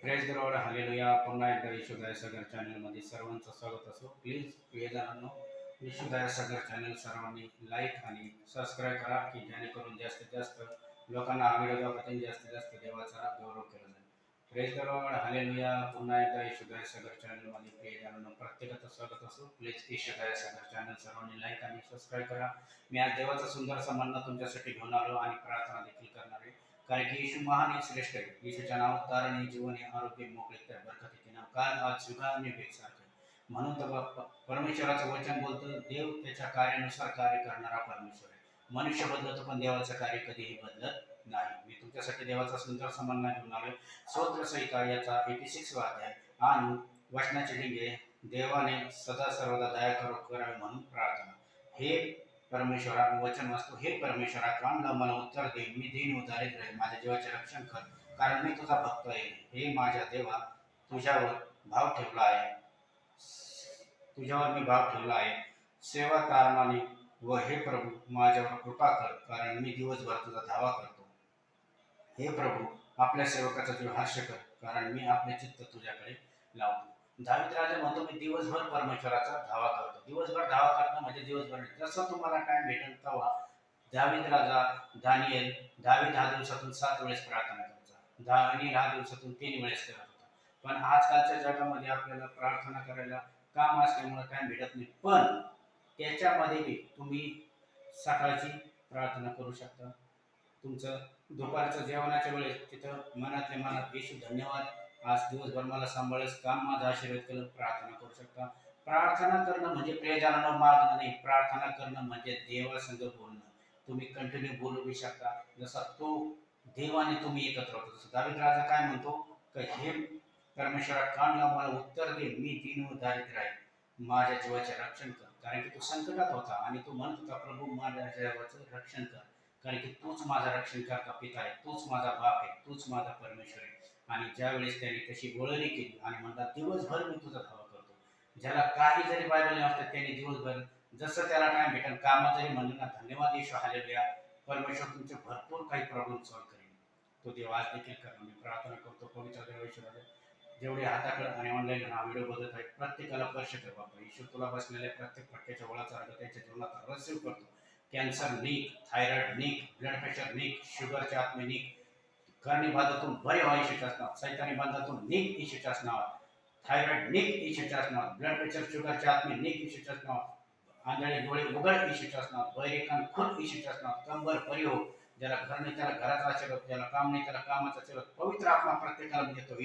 Press the Lord hallelujah. पुन्हा एकदा यशोदाय सागर चॅनलमध्ये सर्वांचं स्वागत असो. प्लीज प्रियजनांनो, यशोदाय सागर चॅनल सर्वांनी लाईक आणि सबस्क्राईब करा की जेणेकरून जास्तीत जास्त लोकांना हा व्हिडिओ दाखवतील, जास्तीत जास्त देवाचा गौरव केला जाईल. Press the Lord hallelujah. पुन्हा एकदा यशोदाय सागर चॅनलमध्ये प्रियजनांनो प्रत्येकाचं स्वागत असो. प्लीज यशोदाय सागर चॅनल सर्वांनी लाईक आणि सबस्क्राईब करा. मी आज देवाचा सुंदरसा म्हणणं तुमच्यासाठी घेऊन आलो आणि प्रार्थना देखील करणार आहे. कारण की येशू महान आहे, श्रेष्ठ आहे. येशूच्या नावात तारण आहे, जीवन आहे, आरोग्य, मोकळीक, बरकत नाव काल आज जुगा आणि भेटसारखे. म्हणून तर परमेश्वराचं वचन बोलतं, देव त्याच्या कार्यानुसार कार्य करणारा परमेश्वर आहे. मनुष्य बदलतो पण देवाचं कार्य कधीही बदलत नाही. मी तुमच्यासाठी देवाचा सुंदर समन्वय घेऊन आलोय. स्तोत्रसहिता याचा 86 अध्याय आणि वचनाचे लिंगे देवाने सदा सर्वदा दया करावी म्हणून प्रार्थना. हे परमेश्वरा वचन वाचतो, हे परमेश्वरा कान मला उत्तर दे, मी दीन व दारिद्र्य आहे, माझ्या जीवाचे रक्षण कर, कारण मी तुझा भक्त आहे. हे माझ्या देवा, तुझ्यावर भाव ठेवला आहे, तुझ्यावर मी भाव ठेवला आहे. सेवा कारणाने व हे प्रभू माझ्यावर कृपा कर, कारण मी दिवसभर तुझा धावा करतो. हे प्रभू आपल्या सेवकाचा जीव हास्य कर, कारण मी आपले चित्त तुझ्याकडे लावतो. दावीद राजा म्हणतो, मी दिवसभर परमेश्वराचा धावा करतो. दिवसभर धावा करणं म्हणजे दिवसभर जसं तुम्हाला टाइम भेटेल तेव्हा. दावीद राजा दावीद हा दिवसातून 7 वेळेस प्रार्थना करायचा. दानियल हा दिवसातून 3 वेळेस करत होता. पण आजकालच्या जगामध्ये आपल्याला प्रार्थना करायला काम असल्यामुळे टाइम भेटत नाही. पण त्याच्यामध्ये बी तुम्ही सकाळची प्रार्थना करू शकता. तुमचं दुपारचं जेवणाच्या वेळेस तिथं मनातल्या मनात, येशू धन्यवाद, आज दिवसभर मला सांभाळस, काम माझा आशीर्वाद केलं, प्रार्थना करू शकता. प्रार्थना करणं म्हणजे प्रियजनांना मागणं नाही, प्रार्थना करणं म्हणजे देवासंग बोलणं. तुम्ही कंटिन्यू बोलू बी शकता, जसा तो देवाने तुम्ही एकत्र होतो. जसं दावीद राजा काय म्हणतो, की हे परमेश्वरा कान लाव, मला उत्तर दे, मी दीन व दारिद्र्य आहे, माझ्या जीवाचे रक्षण कर. कारण की तो संकटात होता आणि तो म्हणत होता, प्रभू माझ्या जीवाचं रक्षण कर, कारण की तूच माझा रक्षण करता पिता आहे, तूच माझा बाप आहे, तूच माझा परमेश्वर आहे. आणि ज्यावेळेस त्याने तशी वळणी केली आणि म्हणतात, दिवसभर मी तुझा धावा करतो. ज्याला काही जरी बायबल नसतात त्याने दिवसभर जसं त्याला टाइम भेटेल कामात जरी म्हणलं ना, धन्यवाद येशू हालेलुया, परमेश्वर तुमचे भरपूर काही प्रॉब्लेम सॉल्व्ह करेल. तो देव आज देखील करा. मी प्रार्थना करतो, पवित्र देवेश्वराला जेवढे हाताकडे आणि ऑनलाईन हा व्हिडिओ बघत आहे प्रत्येकाला स्पर्श कर बाबा. ईश्वर तुला बसलेल्या प्रत्येक फटक्याच्या वळाचा अर्थ त्यांच्या जीवनात रिसीव्ह करतो. कॅन्सर निक, थायरॉइड निक, ब्लड प्रेशर निक, शुगरच्या आत्मे निक, करणी बाधातून बरे व्हा येशूच्या नावात, सैतानी बंधातून निक येशूच्या नावात, थायरॉइड निक येशूच्या नावात, ब्लड प्रेशर शुगरच्या आत्मे निक येशूच्या नावात, आंधळे डोळे उघड येशूच्या नावात, बहिरे कान खुल येशूच्या नावात, कंबर बरी हो. ज्याला घर नाही त्याला घराचा आशीर्वाद, ज्याला काम नाही त्याला कामाचा आशीर्वाद, पवित्र आत्मा प्रत्येकाला देतो.